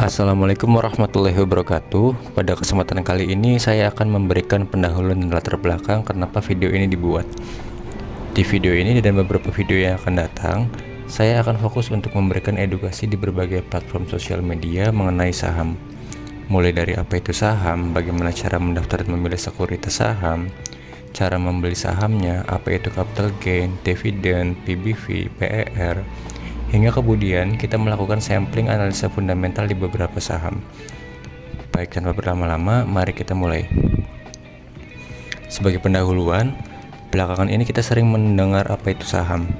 Assalamualaikum warahmatullahi wabarakatuh. Pada kesempatan kali ini saya akan memberikan pendahuluan dan latar belakang kenapa video ini dibuat. Di video ini dan beberapa video yang akan datang, saya akan fokus untuk memberikan edukasi di berbagai platform sosial media mengenai saham. Mulai dari apa itu saham, bagaimana cara mendaftar dan memilih sekuritas saham, cara membeli sahamnya, apa itu capital gain, dividen, PBV, PER, hingga kemudian kita melakukan sampling analisa fundamental di beberapa saham. Baik, tanpa berlama-lama, mari kita mulai. Sebagai pendahuluan, belakangan ini kita sering mendengar apa itu saham.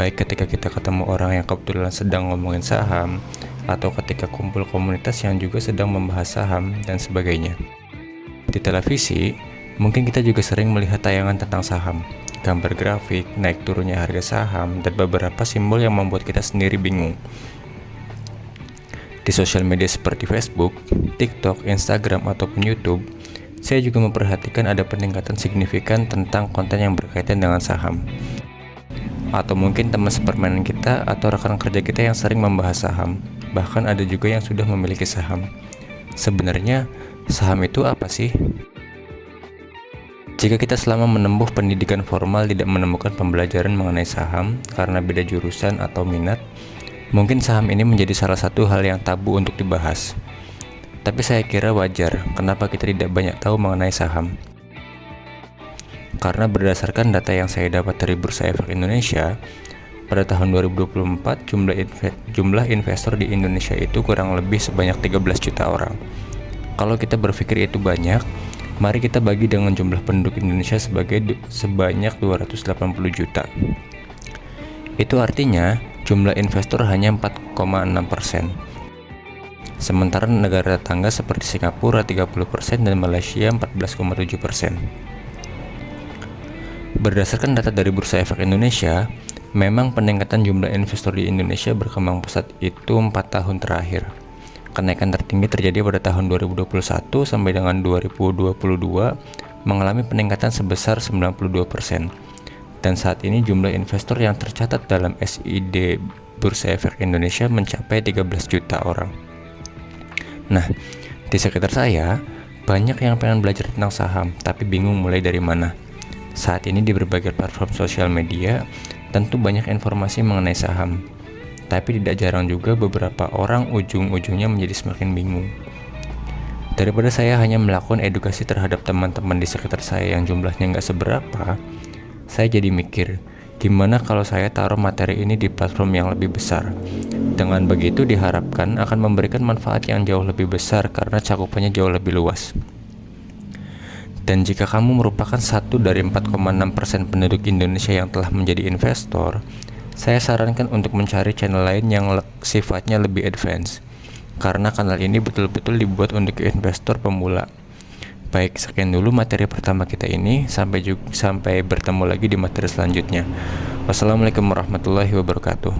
Baik ketika kita ketemu orang yang kebetulan sedang ngomongin saham, atau ketika kumpul komunitas yang juga sedang membahas saham, dan sebagainya. Di televisi, mungkin kita juga sering melihat tayangan tentang saham, gambar grafik, naik turunnya harga saham, dan beberapa simbol yang membuat kita sendiri bingung. Di sosial media seperti Facebook, TikTok, Instagram, ataupun YouTube, saya juga memperhatikan ada peningkatan signifikan tentang konten yang berkaitan dengan saham. Atau mungkin teman sepermainan kita atau rekan kerja kita yang sering membahas saham, bahkan ada juga yang sudah memiliki saham. Sebenarnya, saham itu apa sih? Jika kita selama menempuh pendidikan formal tidak menemukan pembelajaran mengenai saham karena beda jurusan atau minat, mungkin saham ini menjadi salah satu hal yang tabu untuk dibahas. Tapi saya kira wajar kenapa kita tidak banyak tahu mengenai saham. Karena berdasarkan data yang saya dapat dari Bursa Efek Indonesia, pada tahun 2024 jumlah investor di Indonesia itu kurang lebih sebanyak 13 juta orang. Kalau kita berpikir itu banyak, mari kita bagi dengan jumlah penduduk Indonesia sebanyak 280 juta. Itu artinya jumlah investor hanya 4,6%. Sementara negara tetangga seperti Singapura 30% dan Malaysia 14,7%. Berdasarkan data dari Bursa Efek Indonesia, memang peningkatan jumlah investor di Indonesia berkembang pesat itu 4 tahun terakhir. Kenaikan tertinggi terjadi pada tahun 2021 sampai dengan 2022 mengalami peningkatan sebesar 92%. Dan saat ini jumlah investor yang tercatat dalam SID Bursa Efek Indonesia mencapai 13 juta orang. Nah, di sekitar saya, banyak yang pengen belajar tentang saham, tapi bingung mulai dari mana. Saat ini di berbagai platform sosial media, tentu banyak informasi mengenai saham. Tapi tidak jarang juga beberapa orang ujung-ujungnya menjadi semakin bingung. Daripada saya hanya melakukan edukasi terhadap teman-teman di sekitar saya yang jumlahnya nggak seberapa, saya jadi mikir, gimana kalau saya taruh materi ini di platform yang lebih besar? Dengan begitu diharapkan akan memberikan manfaat yang jauh lebih besar karena cakupannya jauh lebih luas. Dan jika kamu merupakan satu dari 4,6% penduduk Indonesia yang telah menjadi investor, saya sarankan untuk mencari channel lain yang sifatnya lebih advance, karena kanal ini betul-betul dibuat untuk investor pemula. Baik, sekian dulu materi pertama kita ini, sampai bertemu lagi di materi selanjutnya. Wassalamualaikum warahmatullahi wabarakatuh.